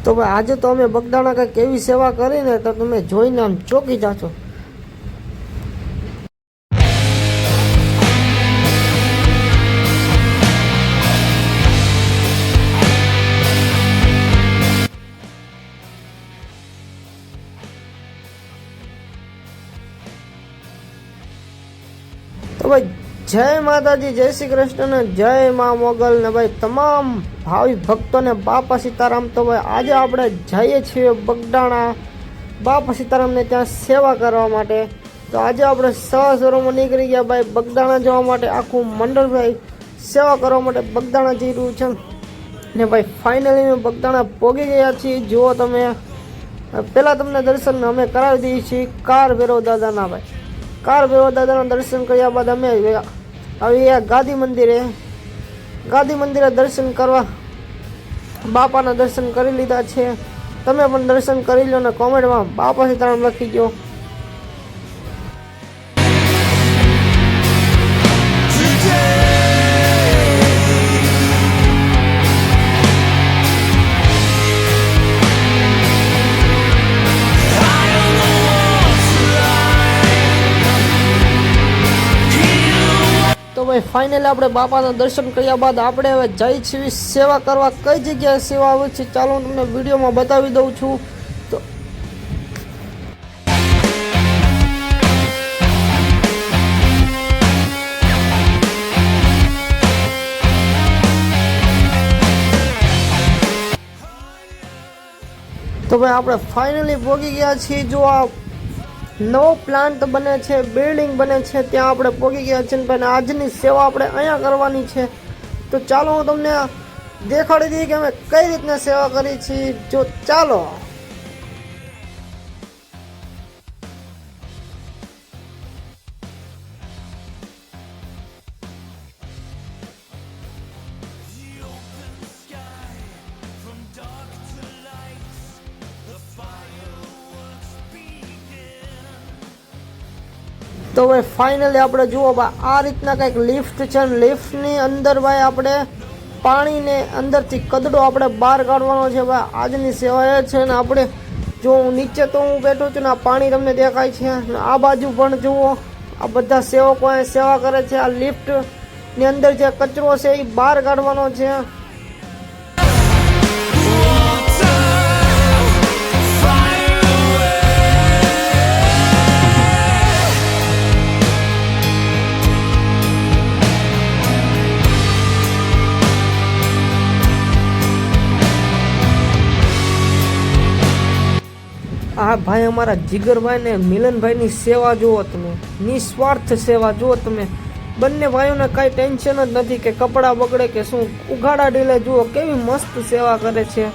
તો ભાઈ આજે તો અમે બગદાણા કંઈક એવી સેવા કરીને તો તમે જોઈને આમ ચોંકી જાશો। તો ભાઈ જય માતાજી, જય શ્રી કૃષ્ણ ને જય મા મોગલ ને ભાઈ તમામ ભાવિ ભક્તોને બાપા સીતારામ। તો ભાઈ આજે આપણે જઈએ છીએ બગદાણા બાપા સીતારામને ત્યાં સેવા કરવા માટે। તો આજે આપણે સવારમાં નીકળી ગયા ભાઈ બગદાણા જવા માટે। આખું મંડળ ભાઈ સેવા કરવા માટે બગદાણા જઈ રહ્યું છે ને ભાઈ ફાઇનલી અમે બગદાણા પહોંચી ગયા છીએ। જુઓ તમે, પહેલાં તમને દર્શન અમે કરાવી દઈએ છીએ કાર ભૈરવ દાદાના। ભાઈ કાર ભૈરવ દાદાના દર્શન કર્યા બાદ અમે આવ્યા ગાદી મંદિરે દર્શન કરવા। બાપાના દર્શન કરી લીધા છે, તમે પણ દર્શન કરી લો ને કોમેન્ટમાં બાપા સીતારામ લખી દો। તો ભાઈ ફાઇનલી આપણે બાપાના દર્શન કર્યા બાદ આપણે હવે જઈ છીએ સેવા કરવા। કઈ જગ્યાએ સેવા આવે છે ચાલો હું તમને વિડીયોમાં બતાવી દઉં છું। તો ભાઈ આપણે ફાઇનલી પહોંચી ગયા છીએ। જો આ નવો પ્લાન્ટ બને છે, બિલ્ડિંગ બને છે, ત્યાં આપણે પહોંચી ગયા છીએ અને આજની સેવા આપણે અહીંયા કરવાની છે। તો ચાલો હું તમને દેખાડી દઈએ કે અમે કઈ રીતના સેવા કરી છીએ। જો ચાલો તો ભાઈ ફાઇનલી આપણે જુઓ ભાઈ આ રીતના કંઈક લિફ્ટ છે અને લિફ્ટની અંદર ભાઈ આપણે પાણીને અંદરથી કદડો આપણે બહાર કાઢવાનો છે। ભાઈ આજની સેવા એ છે ને આપણે જો નીચે તો હું બેઠો છું ને આ પાણી તમને દેખાય છે અને આ બાજુ પણ જુઓ આ બધા સેવકો સેવા કરે છે। આ લિફ્ટની અંદર જે કચરો છે એ બહાર કાઢવાનો છે। આ ભાઈ અમારા જીગરભાઈ ને મિલનભાઈની સેવા જુઓ તમે, નિસ્વાર્થ સેવા જુઓ તમે। બંને ભાઈઓને કાંઈ ટેન્શન જ નથી કે કપડાં બગડે કે શું, ઉઘાડા ઢીલે જુઓ કેવી મસ્ત સેવા કરે છે।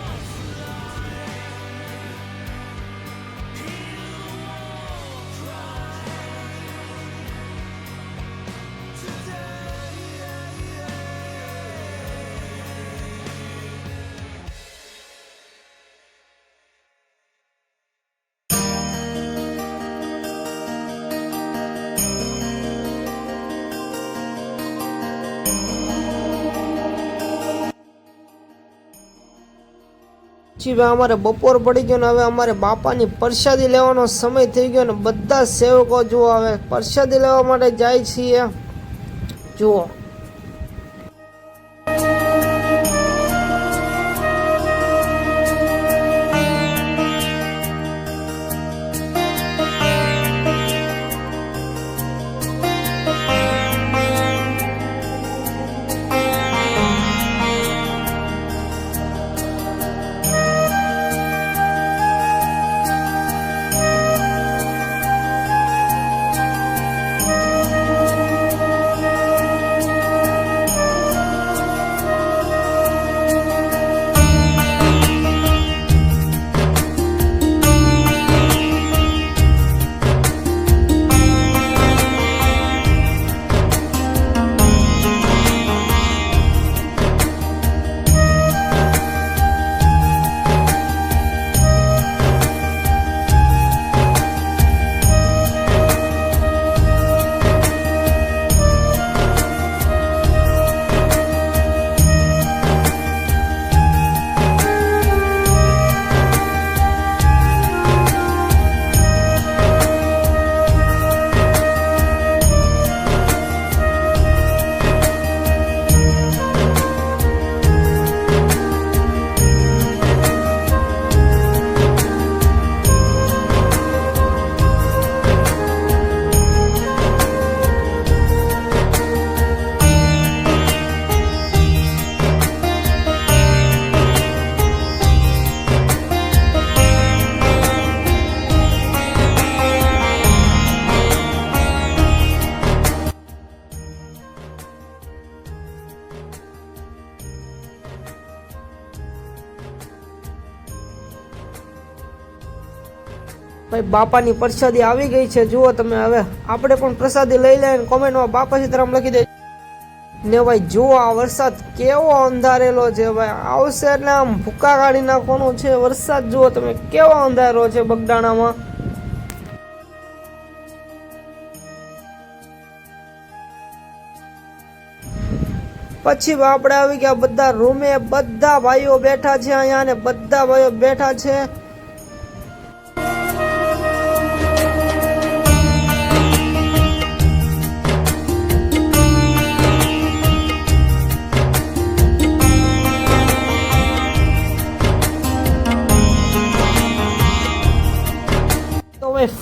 હવે અમારે બપોર પડી ગયો ને હવે અમારે બાપાની પ્રસાદી લેવાનો સમય થઈ ગયો ને બધા સેવકો જુઓ હવે પ્રસાદી લેવા માટે જાય છીએ। જુઓ ભાઈ બાપાની પ્રસાદી આવી ગઈ છે, જુઓ તમે. હવે આપણે પણ પ્રસાદી લઈ લઈને કોમેન્ટમાં બાપા સીતારામ લખી દે ને ભાઈ. જુઓ આ વરસાદ કેવો અંધારેલો છે ભાઈ, આવશે એટલે આમ ભૂકા કાઢી નાખવાનો છે વરસાદ. જુઓ તમે કેવો અંધારો છે બગદાણામાં. પછી આપણે આવી ગયા બધા રૂમે, બધા ભાઈઓ બેઠા છે અહીંયા ને બધા ભાઈઓ બેઠા છે.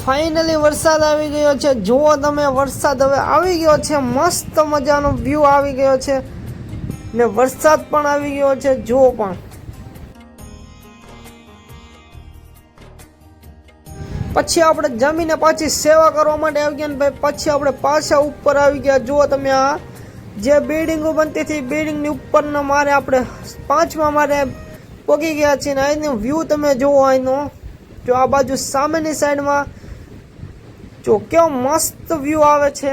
ફાઇનલી વરસાદ આવી ગયો છે, જુઓ તમે. વરસાદ હવે આવી ગયો છે, મસ્ત મજાનો વ્યૂ આવી ગયો છે ને વરસાદ પણ આવી ગયો છે, જુઓ. પણ પછી આપણે જમીને પાછી સેવા કરવા માટે આવી ગયા ને ભાઈ. પછી આપણે પાછા ઉપર આવી ગયા, જુઓ તમે. આ જે બિલ્ડિંગો બનતી હતી બિલ્ડિંગની ઉપરના મારે આપણે 5મા મારે પહોંચી ગયા છીએ ને અહીંનો વ્યૂ તમે જુઓ. અહીંનો જો આ બાજુ સામેની સાઈડમાં જો કેવો મસ્ત વ્યૂ આવે છે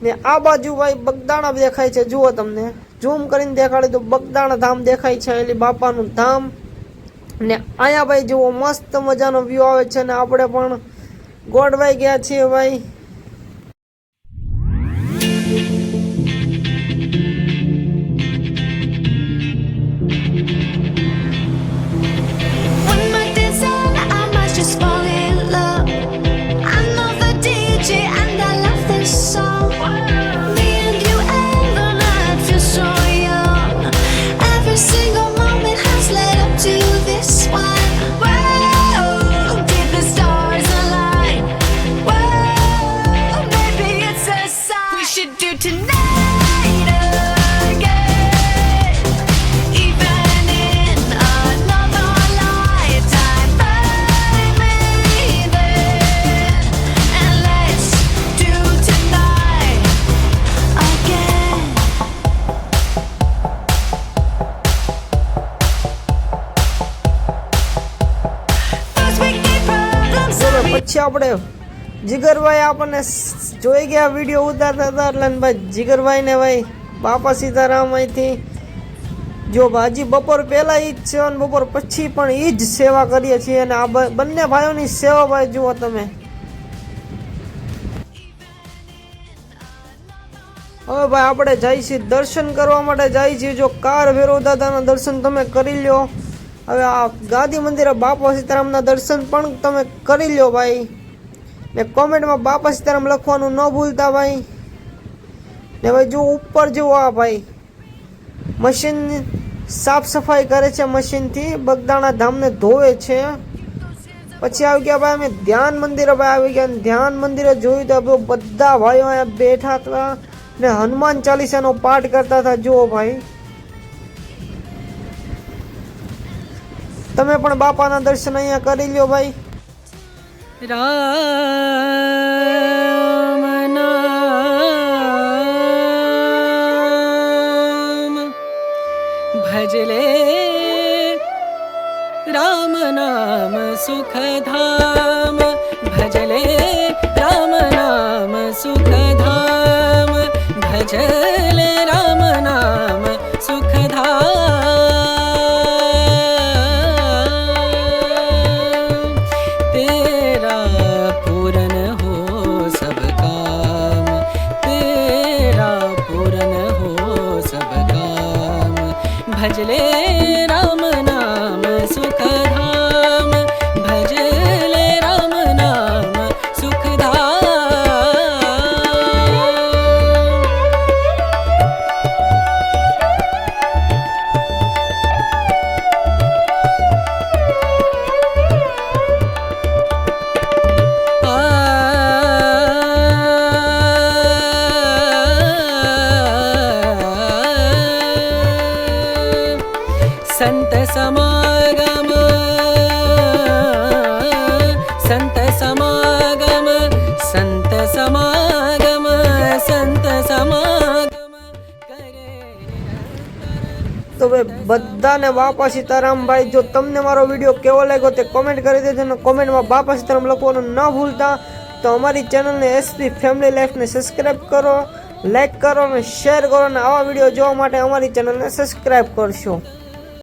ને આ બાજુ ભાઈ બગદાણા દેખાય છે, જુઓ તમને. ઝૂમ કરીને દેખાડે તો બગદાણા ધામ દેખાય છે, એટલે બાપાનું ધામ. ને અહીંયા ભાઈ જુઓ મસ્ત મજાનો વ્યૂ આવે છે ને આપણે પણ ગોઠવાઈ ગયા છીએ ભાઈ. પછી આપણે જીગરભાઈ આપણને જોઈ ગયા વિડીયો ઉતારતા હતા એટલે ભાઈ જીગરભાઈ ને ભાઈ બાપા સીતારામ અહીંથી જો હજી બપોર પહેલા ઈ જ છે અને બપોર પછી પણ ઈ જ સેવા કરીએ છીએ અને આ બંને ભાઈઓની સેવા ભાઈ જુઓ તમે. હવે ભાઈ આપણે જઈએ છીએ દર્શન કરવા માટે જઈએ છીએ. જો કાર ભૈરવ દાદાના દર્શન તમે કરી લ્યો. હવે આ ગાદી મંદિરે બાપા સીતારામના દર્શન પણ તમે કરી લ્યો ભાઈ. ને કોમેન્ટમાં બાપા સીતારામ લખવાનું ન ભૂલતા ભાઈ. ને ભાઈ જો ઉપર જુઓ આ ભાઈ મશીન સાફ સફાઈ કરે છે, મશીનથી બગદાણા ધામને ધોવે છે. પછી આવી ગયા ભાઈ અમે ધ્યાન મંદિરે ભાઈ આવી ગયા. ધ્યાન મંદિરે જોયું તો બધા ભાઈઓ અહીંયા બેઠા હતા ને હનુમાન ચાલીસાનો પાઠ કરતા હતા, જુઓ ભાઈ. તમે પણ બાપાના દર્શન અહીંયા કરી લ્યો ભાઈ. રામ નામ ભજલે રામ નામ સુખધામ ભજલે રામ નામ સુખધામ ભજલે રામ નામ સુખધામ तेरा पूरन हो सब काम तेरा पूरन हो सब काम भजले राम नाम सुखधाम भजले राम नाम संत समागम संत समागम संत समागम संत समागम करे. તો ભાઈ બધાને બાપા સીતારામ ભાઈ. જો તમને મારો વિડીયો કેવો લાગ્યો તે કોમેન્ટ કરી દેજો અને કોમેન્ટમાં બાપા સીતારામ લખવાનું ન ભૂલતા. તો અમારી ચેનલને એસપી ફેમિલી લાઈફને સબસ્ક્રાઈબ કરો, લાઈક કરો અને શેર કરો અને આવા વિડીયો જોવા માટે અમારી ચેનલને સબસ્ક્રાઈબ કરશો.